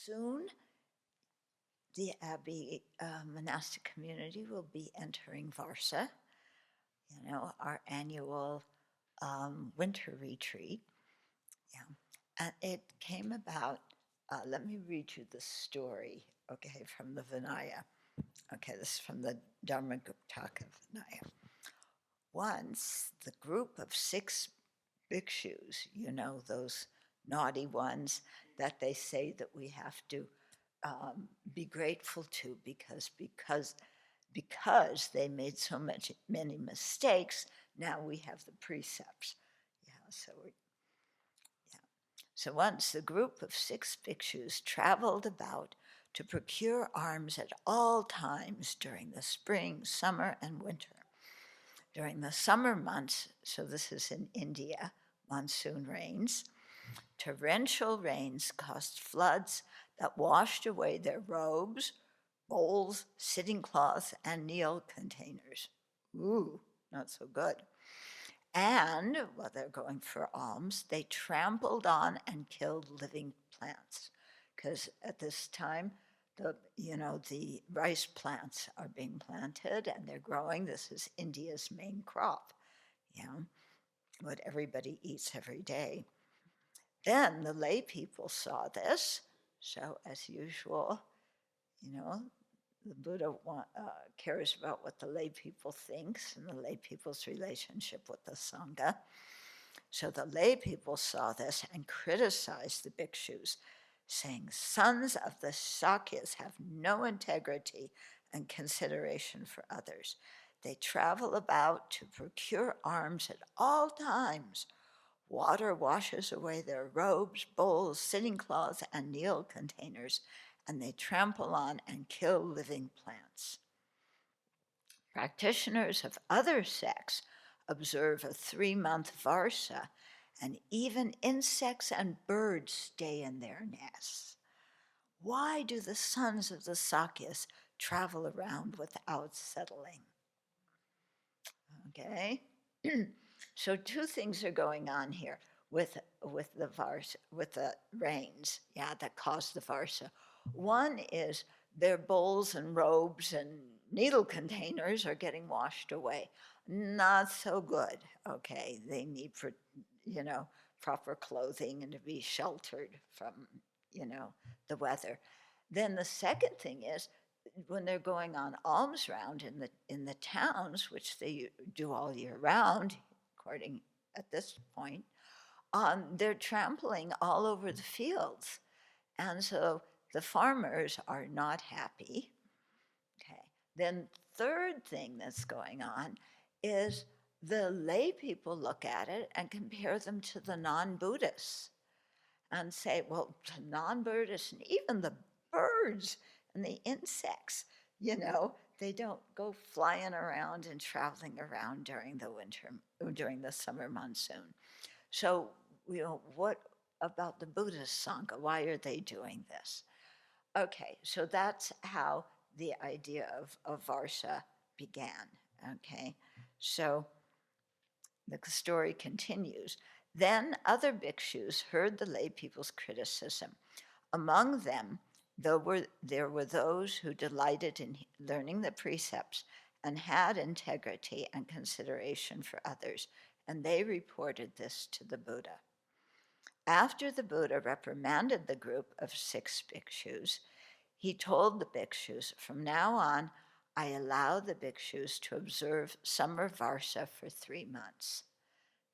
Soon, the Abbey monastic community will be entering Varsa, our annual winter retreat. Yeah. And it came about, let me read you the story, okay, from the Vinaya. Okay, this is from the Dharmaguptaka Vinaya. Once, the group of 6 bhikshus, those naughty ones that they say that we have to be grateful to because they made many mistakes. Now we have the precepts. Yeah, yeah. So once the group of 6 bhikshus traveled about to procure arms at all times during the spring, summer, and winter. During the summer months, so this is in India, monsoon rains, torrential rains caused floods that washed away their robes, bowls, sitting cloths, and meal containers. Ooh, not so good. And while they're going for alms, they trampled on and killed living plants. Because at this time, the rice plants are being planted and they're growing. This is India's main crop, what everybody eats every day. Then the lay people saw this. So, as usual, the Buddha cares about what the lay people thinks and the lay people's relationship with the Sangha. So the lay people saw this and criticized the bhikshus, saying, "Sons of the Sakyas have no integrity and consideration for others. They travel about to procure arms at all times. Water washes away their robes, bowls, sitting cloths, and meal containers, and they trample on and kill living plants." Practitioners of other sects observe a 3-month Varsa, and even insects and birds stay in their nests. Why do the sons of the Sakyas travel around without settling? Okay, so 2 things are going on here with the Varsa, with the rains, that caused the Varsa. One is their bowls and robes and needle containers are getting washed away. Not so good. Okay, they need proper clothing and to be sheltered from the weather. Then the second thing is when they're going on alms round in the towns, which they do all year round, according at this point, they're trampling all over the fields, and so the farmers are not happy. Okay. Then third thing that's going on is the lay people look at it and compare them to the non-Buddhists and say, well, the non-Buddhists and even the birds and the insects, they don't go flying around and traveling around during the summer monsoon. So, what about the Buddhist Sangha? Why are they doing this? Okay, so that's how the idea of Varsa began. Okay, so the story continues. Then other bhikshus heard the lay people's criticism. Among them, there were those who delighted in learning the precepts and had integrity and consideration for others, and they reported this to the Buddha. After the Buddha reprimanded the group of 6 bhikshus, he told the bhikshus, "From now on, I allow the bhikshus to observe summer Varsa for 3 months."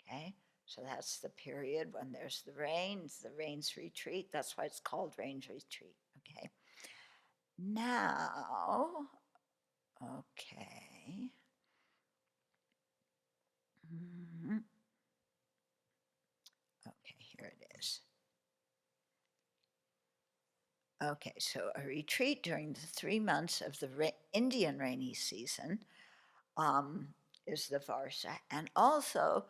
Okay, so that's the period when there's the rains retreat. That's why it's called rains retreat. Okay, now, okay. Okay, here it is. Okay, so a retreat during the 3 months of the Indian rainy season is the Varsa, and also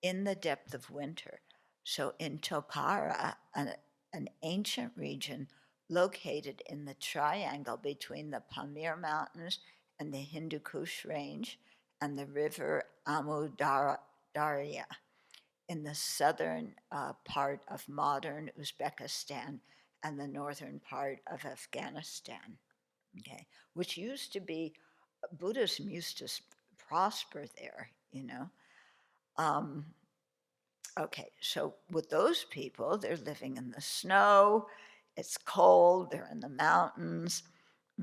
in the depth of winter. So in Topara, an ancient region located in the triangle between the Pamir Mountains and the Hindu Kush Range and the river Amu Darya in the southern part of modern Uzbekistan and the northern part of Afghanistan, okay, which used to be, Buddhism used to prosper there, you know. Um, okay, so with those people, they're living in the snow, it's cold, they're in the mountains.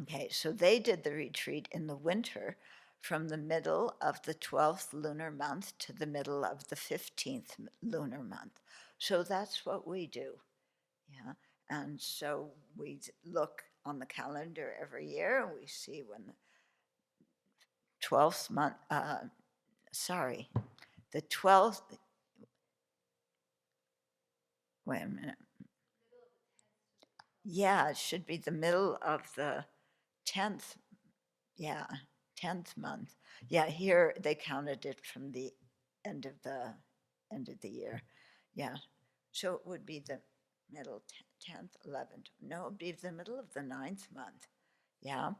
Okay, so they did the retreat in the winter from the middle of the 12th lunar month to the middle of the 15th lunar month. So that's what we do. Yeah. And so we look on the calendar every year and we see when the 12th month, sorry, the 12th, wait a minute. Yeah, it should be the middle of the 10th. Yeah, 10th month. Yeah, here they counted it from the end of the end of the year. Yeah. So it would be the middle 10th, 11th. No, it'd be the middle of the ninth month. Yeah,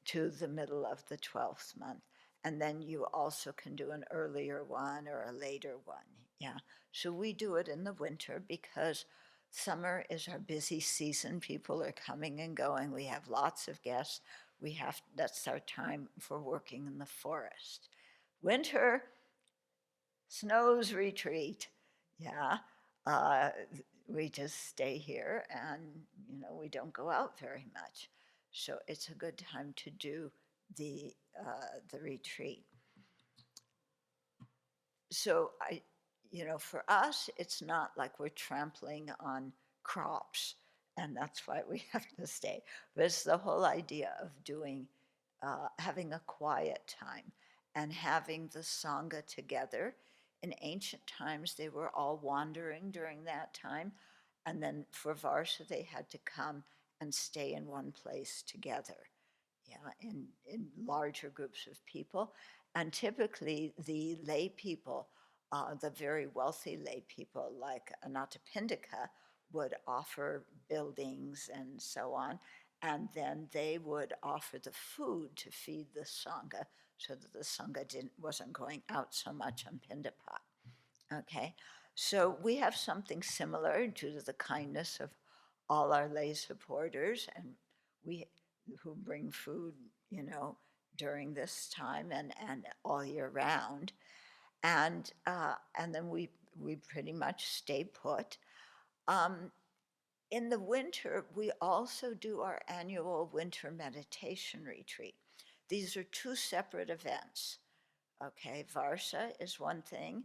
to the middle of the 12th month. And then you also can do an earlier one or a later one. Yeah. So we do it in the winter because summer is our busy season. People are coming and going. We have lots of guests. That's our time for working in the forest. Winter, snows retreat. Yeah. Uh, we just stay here and, we don't go out very much. So it's a good time to do the retreat. So for us, it's not like we're trampling on crops, and that's why we have to stay. But it's the whole idea of having a quiet time and having the sangha together. In ancient times, they were all wandering during that time, and then for Varsa, they had to come and stay in one place together. Yeah, in larger groups of people. And typically, the lay people, the very wealthy lay people like Anathapindika, would offer buildings and so on. And then they would offer the food to feed the Sangha so that the Sangha wasn't going out so much on Pindapat. Okay, so we have something similar due to the kindness of all our lay supporters, and we who bring food, during this time and all year round, and then we pretty much stay put. Um, in the winter, we also do our annual winter meditation retreat. These are two separate events. Okay, Varsa is one thing,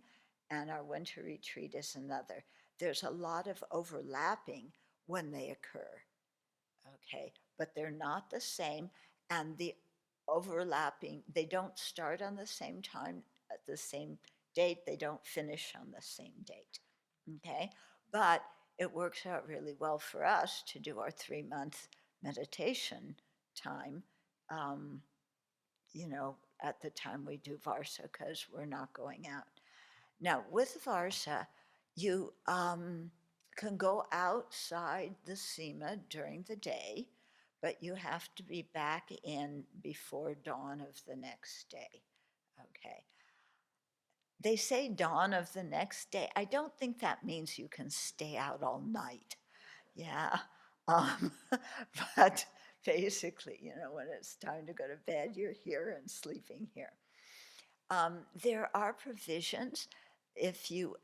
and our winter retreat is another. There's a lot of overlapping when they occur. Okay, but they're not the same, and the overlapping, they don't start on the same time, at the same date, they don't finish on the same date. Okay, but it works out really well for us to do our 3 month meditation time. Um, at the time we do Varsa because we're not going out. Now, with Varsa, you can go outside the Sema during the day, but you have to be back in before dawn of the next day. Okay. They say dawn of the next day. I don't think that means you can stay out all night. Yeah. Um, but basically, when it's time to go to bed, you're here and sleeping here. There are provisions if you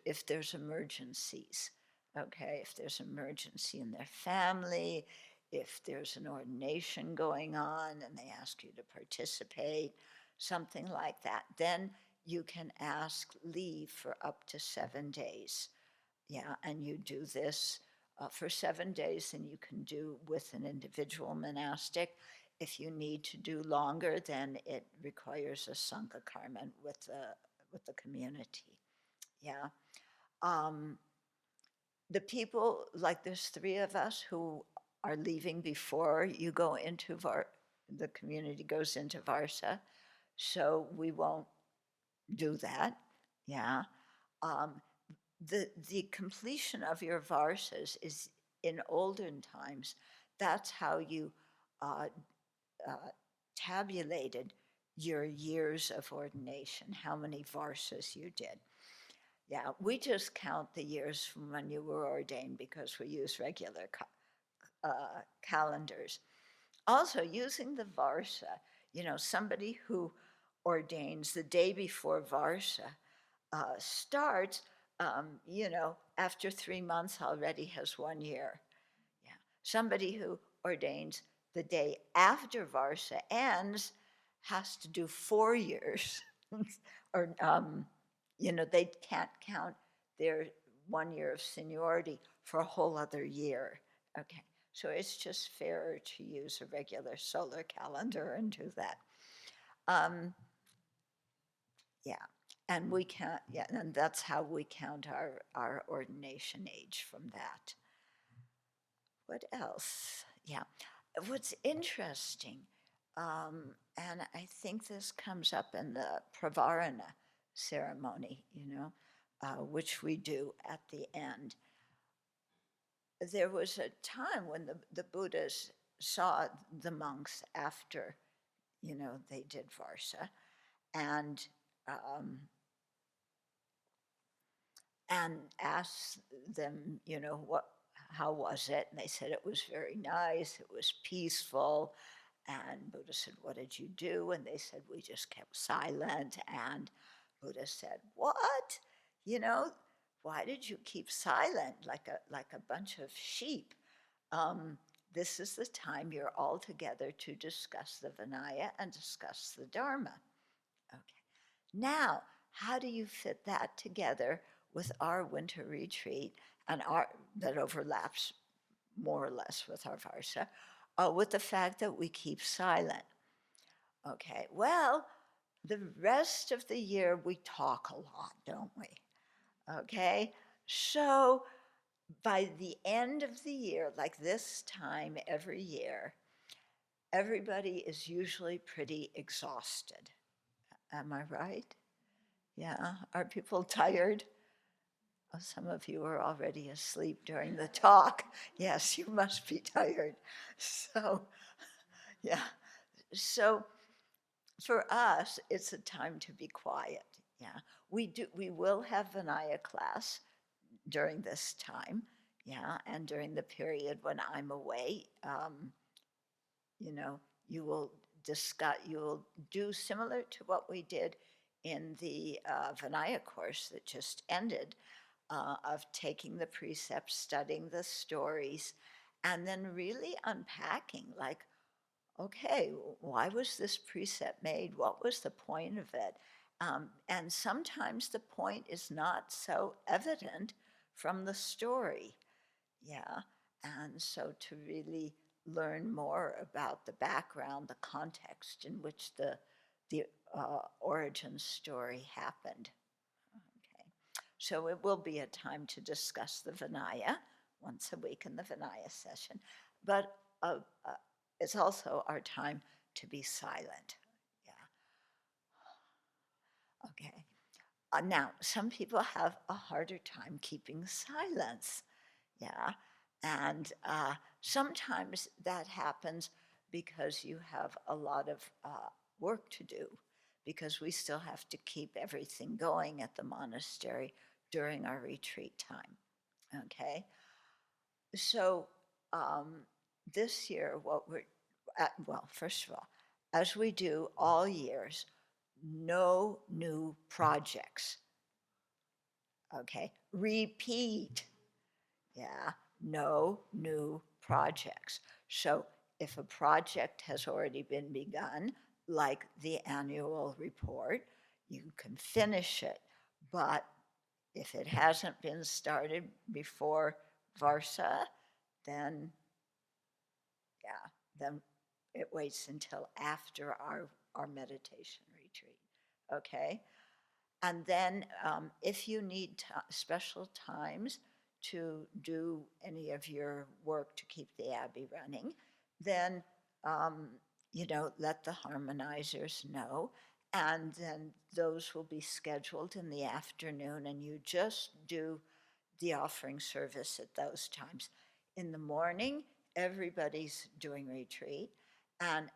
if there's emergencies, okay, if there's emergency in their family, if there's an ordination going on and they ask you to participate, something like that, then you can ask leave for up to 7 days. Yeah, and you do this for 7 days, and you can do with an individual monastic. If you need to do longer, then it requires a Sangha karma with the community. Yeah. Um, the people, like there's 3 of us who are leaving before you go into the community goes into Varsa, so we won't do that. Yeah. Um, the completion of your Varsas is in olden times. That's how you uh, uh, tabulated your years of ordination, how many Varsas you did. Yeah, we just count the years from when you were ordained because we use regular calendars. Also, using the Varsa, somebody who ordains the day before Varsa starts, after 3 months already has 1 year. Yeah. Somebody who ordains the day after Varsa ends has to do 4 years. or, they can't count their 1 year of seniority for a whole other year. Okay. So it's just fairer to use a regular solar calendar and do that. Um, yeah. And we count, yeah, and that's how we count our ordination age from that. What else? Yeah. What's interesting, and I think this comes up in the Pavarana ceremony, which we do at the end. There was a time when the Buddhas saw the monks after, they did Varsa, and um, and asked them, how was it? And they said it was very nice, it was peaceful. And Buddha said, what did you do? And they said, we just kept silent. And Buddha said, what? You know, why did you keep silent like a bunch of sheep? Um, this is the time you're all together to discuss the Vinaya and discuss the Dharma. Okay. Now, how do you fit that together with our winter retreat and our that overlaps more or less with our Varsa, with the fact that we keep silent? Okay, well, the rest of the year we talk a lot, don't we? Okay, so by the end of the year, like this time every year, everybody is usually pretty exhausted. Am I right? Yeah. Are people tired? Oh, some of you are already asleep during the talk. Yes, you must be tired. So, yeah. So, for us, it's a time to be quiet. Yeah. We will have Vinaya class during this time. Yeah. And during the period when I'm away, you know, you will do similar to what we did in the Vinaya course that just ended, of taking the precepts, studying the stories, and then really unpacking like, okay, why was this precept made? What was the point of it? And sometimes the point is not so evident from the story. Yeah. And so to really learn more about the background, the context in which the origin story happened. Okay. So it will be a time to discuss the Vinaya once a week in the Vinaya session, but it's also our time to be silent. Yeah. Okay. Now, some people have a harder time keeping silence. Yeah. And sometimes that happens because you have a lot of work to do, because we still have to keep everything going at the monastery during our retreat time. Okay. So this year, well, first of all, as we do all years, no new projects. Okay. Repeat. Yeah, no new projects. So if a project has already been begun, like the annual report, you can finish it. But if it hasn't been started before Varsa, then yeah, then it waits until after our meditation retreat. Okay? And then if you need special times to do any of your work to keep the Abbey running, then, um, let the harmonizers know. And then those will be scheduled in the afternoon, and you just do the offering service at those times. In the morning, everybody's doing retreat. And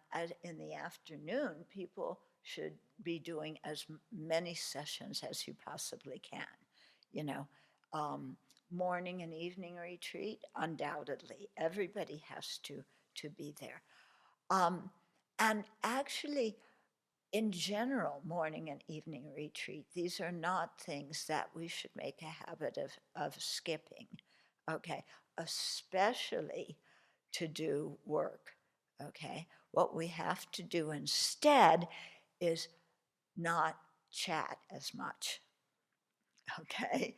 in the afternoon, people should be doing as many sessions as you possibly can. you know, um, morning and evening retreat, undoubtedly. Everybody has to be there. Um, and actually, in general, morning and evening retreat, these are not things that we should make a habit of skipping, okay? Especially to do work, okay? What we have to do instead is not chat as much, okay?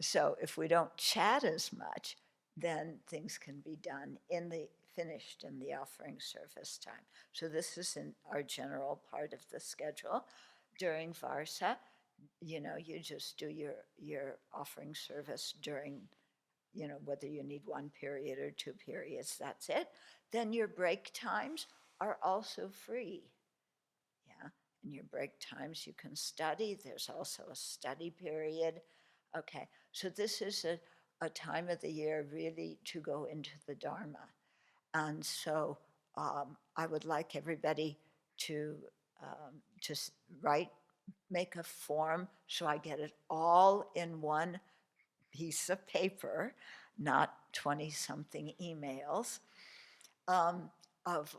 So if we don't chat as much, then things can be done finished in the offering service time. So this is in our general part of the schedule. During Varsa, you just do your offering service during, whether you need one period or two periods, that's it. Then your break times are also free. Yeah. In your break times, you can study. There's also a study period. Okay. So this is a time of the year really to go into the Dharma. And so I would like everybody to just make a form so I get it all in one piece of paper, not 20 something emails, um, of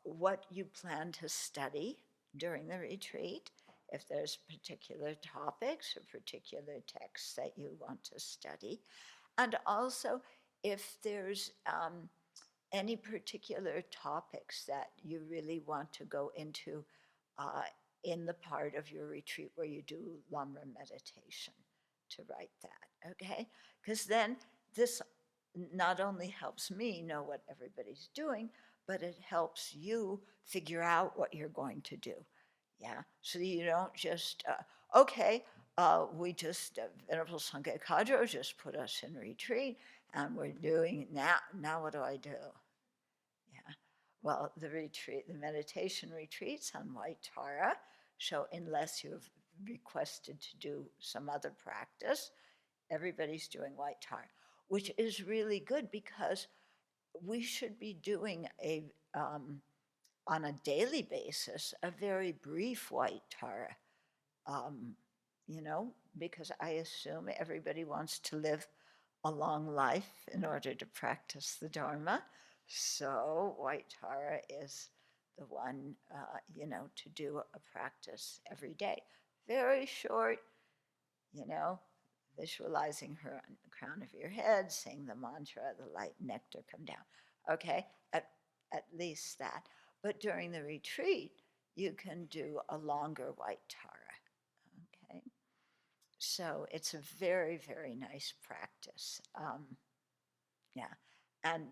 what you plan to study during the retreat, if there's particular topics or particular texts that you want to study, and also if there's any particular topics that you really want to go into uh, in the part of your retreat where you do Lamra meditation, to write that, okay? Because then this not only helps me know what everybody's doing, but it helps you figure out what you're going to do. Yeah, so you don't just, okay, we just, Venerable Sangye Kadro just put us in retreat and we're doing now what do I do? Yeah, well, the meditation retreats on White Tara. So unless you've requested to do some other practice, everybody's doing White Tara, which is really good because we should be doing on a daily basis, a very brief White Tara, um, because I assume everybody wants to live a long life in order to practice the Dharma. So White Tara is the one, to do a practice every day. Very short, you know, visualizing her on the crown of your head, saying the mantra, the light nectar come down. Okay, at least that. But during the retreat, you can do a longer White Tara. Okay, so it's a very, very nice practice. Yeah, and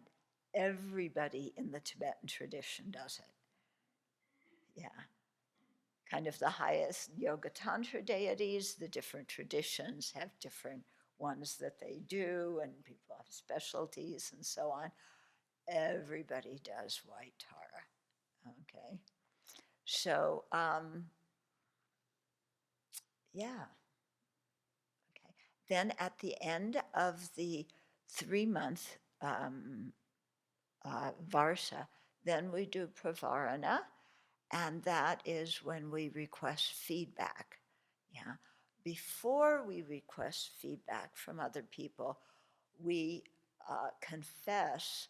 everybody in the Tibetan tradition does it. Yeah, kind of the highest yoga tantra deities, the different traditions have different ones that they do, and people have specialties and so on. Everybody does White Tara. Okay, so yeah. Okay, then at the end of the 3 month Varsa, then we do Pavarana, and that is when we request feedback. Yeah. Before we request feedback from other people, we confess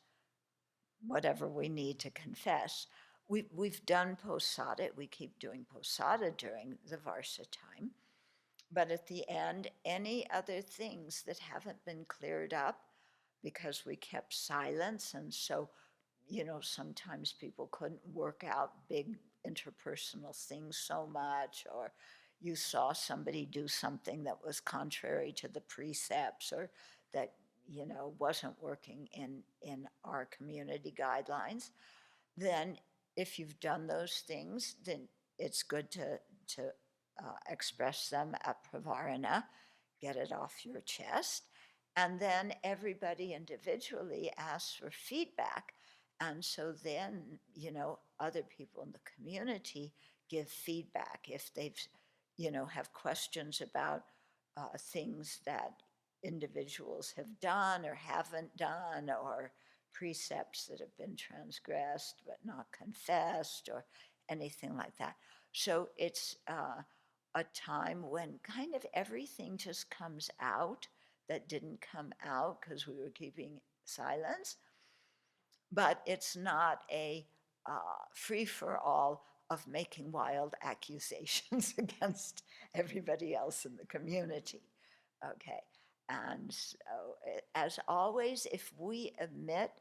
whatever we need to confess. We've done posada, we keep doing posada during the Varsa time, but at the end, any other things that haven't been cleared up because we kept silence, and so sometimes people couldn't work out big interpersonal things so much, or you saw somebody do something that was contrary to the precepts, or that wasn't working in our community guidelines. Then if you've done those things, then it's good to express them at Pavarana, get it off your chest, and then everybody individually asks for feedback. And so then, other people in the community give feedback if they've, have questions about things that individuals have done or haven't done, or precepts that have been transgressed but not confessed, or anything like that. So it's a time when kind of everything just comes out that didn't come out because we were keeping silence, but it's not a free for all of making wild accusations against everybody else in the community. Okay. And so, as always, if we admit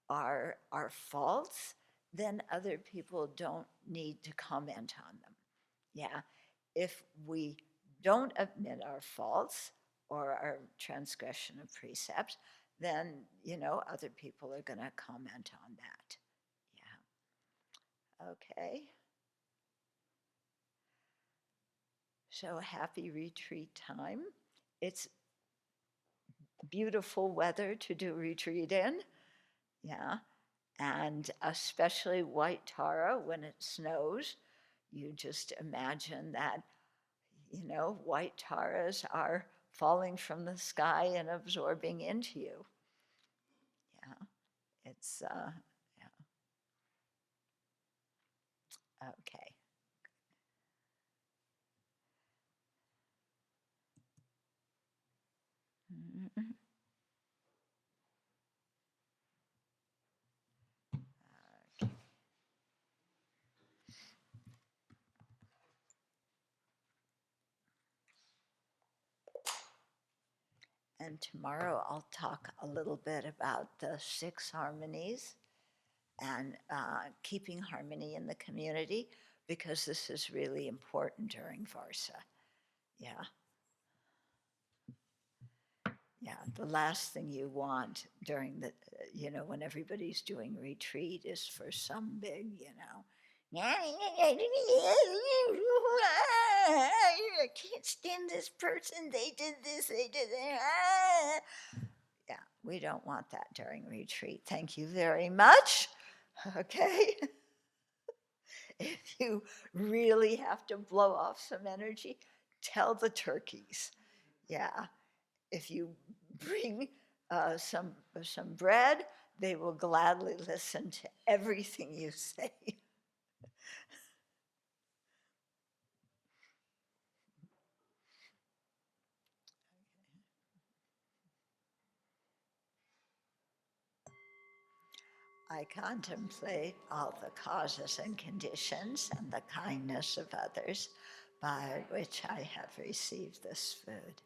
our faults, then other people don't need to comment on them. Yeah. If we don't admit our faults or our transgression of precepts, then, other people are going to comment on that. Yeah. Okay. So happy retreat time. It's beautiful weather to do retreat in. Yeah. And especially White Tara when it snows. You just imagine that, white taras are falling from the sky and absorbing into you. Yeah. It's, yeah. Okay. Mhm. And tomorrow I'll talk a little bit about the 6 harmonies and keeping harmony in the community because this is really important during Varsa. Yeah. Yeah. The last thing you want during when everybody's doing retreat is for some big, I can't stand this person. They did this, they did that. Yeah, we don't want that during retreat. Thank you very much. Okay. If you really have to blow off some energy, tell the turkeys. Yeah. If you bring some bread, they will gladly listen to everything you say. I contemplate all the causes and conditions and the kindness of others by which I have received this food.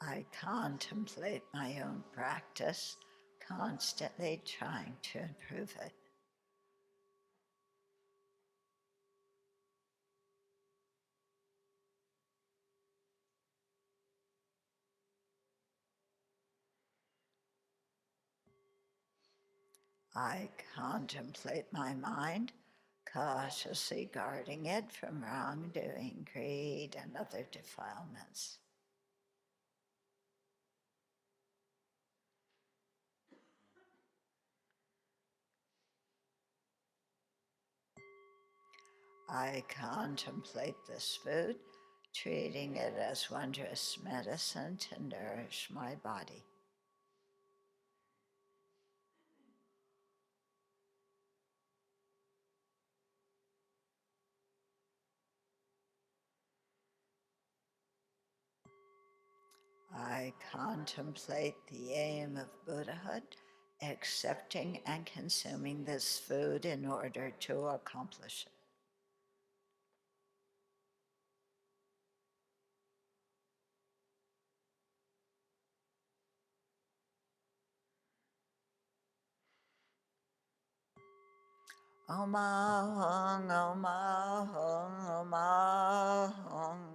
I contemplate my own practice, constantly trying to improve it. I contemplate my mind, cautiously guarding it from wrongdoing, greed, and other defilements. I contemplate this food, treating it as wondrous medicine to nourish my body. I contemplate the aim of Buddhahood, accepting and consuming this food in order to accomplish it. Om Ahung, Om Ahung, Om Ahung.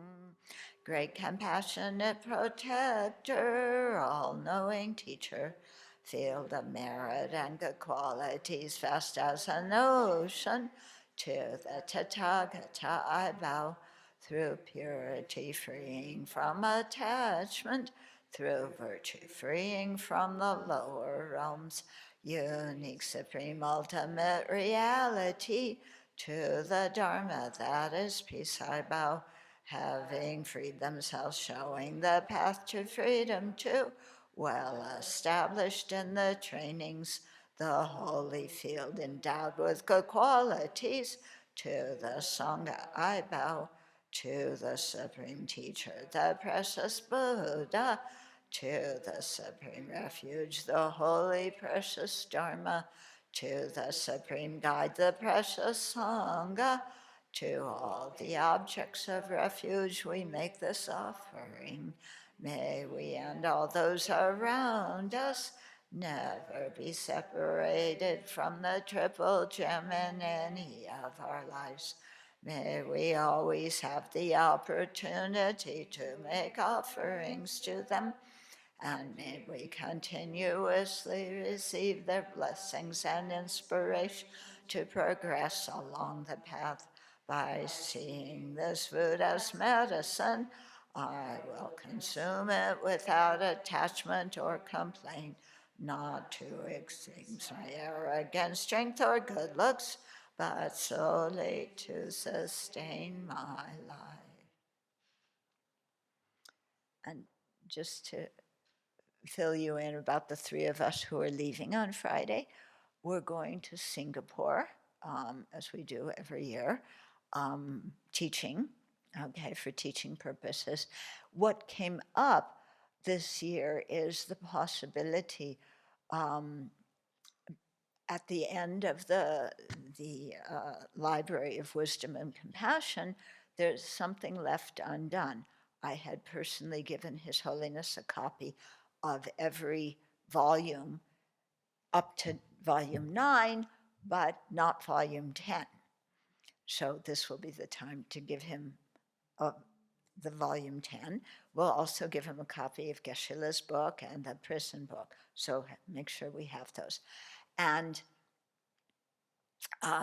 Great compassionate protector, all-knowing teacher, field of merit and good qualities, vast as an ocean, to the Tathagata I bow, through purity freeing from attachment, through virtue freeing from the lower realms, unique supreme ultimate reality, to the Dharma that is peace I bow, having freed themselves, showing the path to freedom too, well established in the trainings, the holy field endowed with good qualities. To the Sangha I bow, to the Supreme Teacher, the precious Buddha, to the Supreme Refuge, the holy precious Dharma, to the Supreme Guide, the precious Sangha, to all the objects of refuge we make this offering. May we and all those around us never be separated from the triple gem in any of our lives. May we always have the opportunity to make offerings to them, and may we continuously receive their blessings and inspiration to progress along the path. By seeing this food as medicine, I will consume it without attachment or complaint, not to extinct my arrogant strength or good looks, but solely to sustain my life. And just to fill you in about the three of us who are leaving on Friday, we're going to Singapore, as we do every year, teaching, okay, for teaching purposes. What came up this year is the possibility, at the end of the Library of Wisdom and Compassion, there's something left undone. I had personally given His Holiness a copy of every volume up to volume 9, but not volume 10. So this will be the time to give him the volume 10. We'll also give him a copy of Geshe-la's book and the prison book. So make sure we have those. And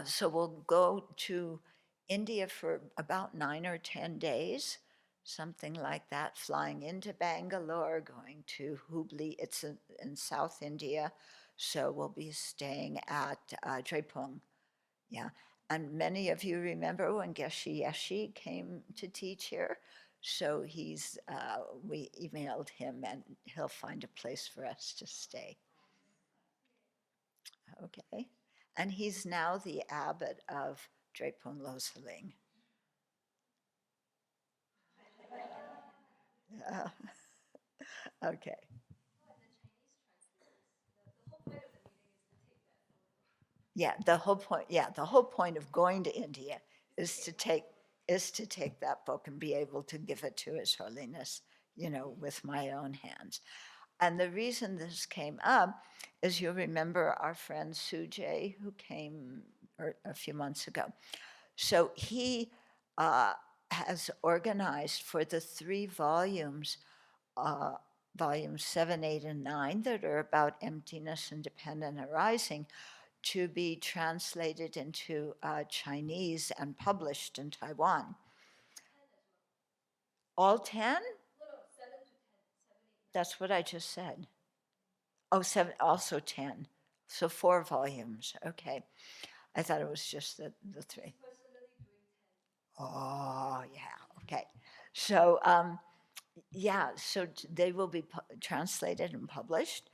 so we'll go to India for about 9 or 10 days, something like that, flying into Bangalore, going to Hubli. It's in South India. So we'll be staying at Drepung. Yeah. And many of you remember when Geshe Yeshi came to teach here. So we emailed him and he'll find a place for us to stay. Okay. And he's now the abbot of Drepung Losaling. Okay. Yeah, the whole point. Yeah, the whole point of going to India is to take that book and be able to give it to His Holiness, with my own hands. And the reason this came up is you'll remember our friend Sujay, who came a few months ago. So he has organized for the 3 volumes, volumes 7, 8, and 9, that are about emptiness and dependent arising, to be translated into Chinese and published in Taiwan. All 10? That's what I just said. Oh, 7, also 10. So 4 volumes. Okay. I thought it was just the 3. Oh, yeah. Okay. So, so they will be translated and published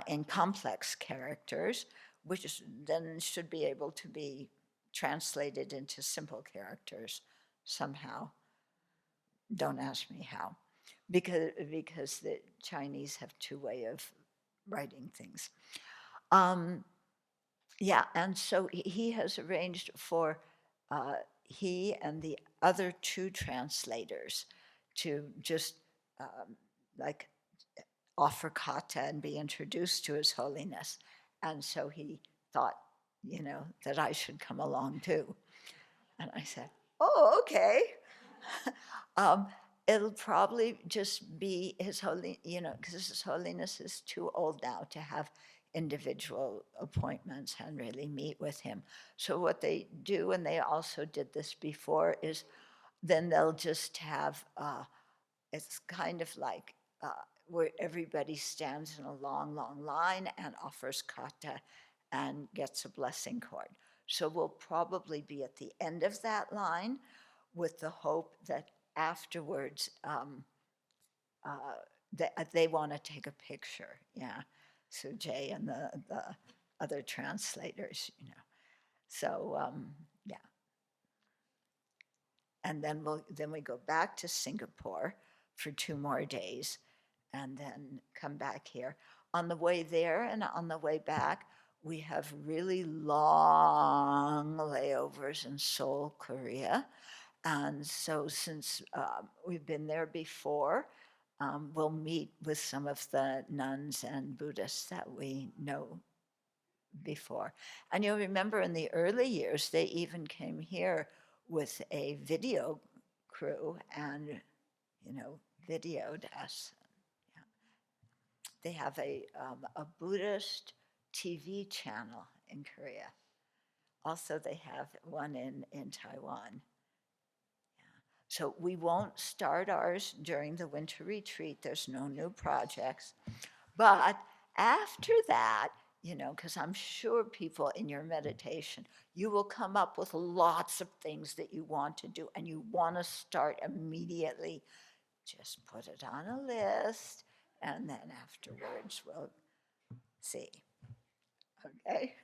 in complex characters, which then should be able to be translated into simple characters somehow. Don't ask me how, because the Chinese have 2 ways of writing things. And so he has arranged for he and the other 2 translators to just like offer kata and be introduced to His Holiness. And so he thought, that I should come along too. And I said, oh, okay. It'll probably just be His Holy, because His Holiness is too old now to have individual appointments and really meet with him. So what they do, and they also did this before, is then they'll just have, it's kind of like where everybody stands in a long, long line and offers kata and gets a blessing cord. So we'll probably be at the end of that line with the hope that afterwards they want to take a picture. Yeah. So Jay and the other translators, you know. So yeah, and then we go back to Singapore for 2 more days, and then come back here. On the way there and on the way back, we have really long layovers in Seoul, Korea. And so, since we've been there before, we'll meet with some of the nuns and Buddhists that we know before. And you'll remember in the early years, they even came here with a video crew and, you know, videoed us. Yeah. They have a Buddhist TV channel in Korea. Also, they have one in Taiwan. So we won't start ours during the winter retreat. There's no new projects. But after that, you know, because I'm sure people in your meditation, you will come up with lots of things that you want to do and you want to start immediately. Just put it on a list and then afterwards we'll see. Okay?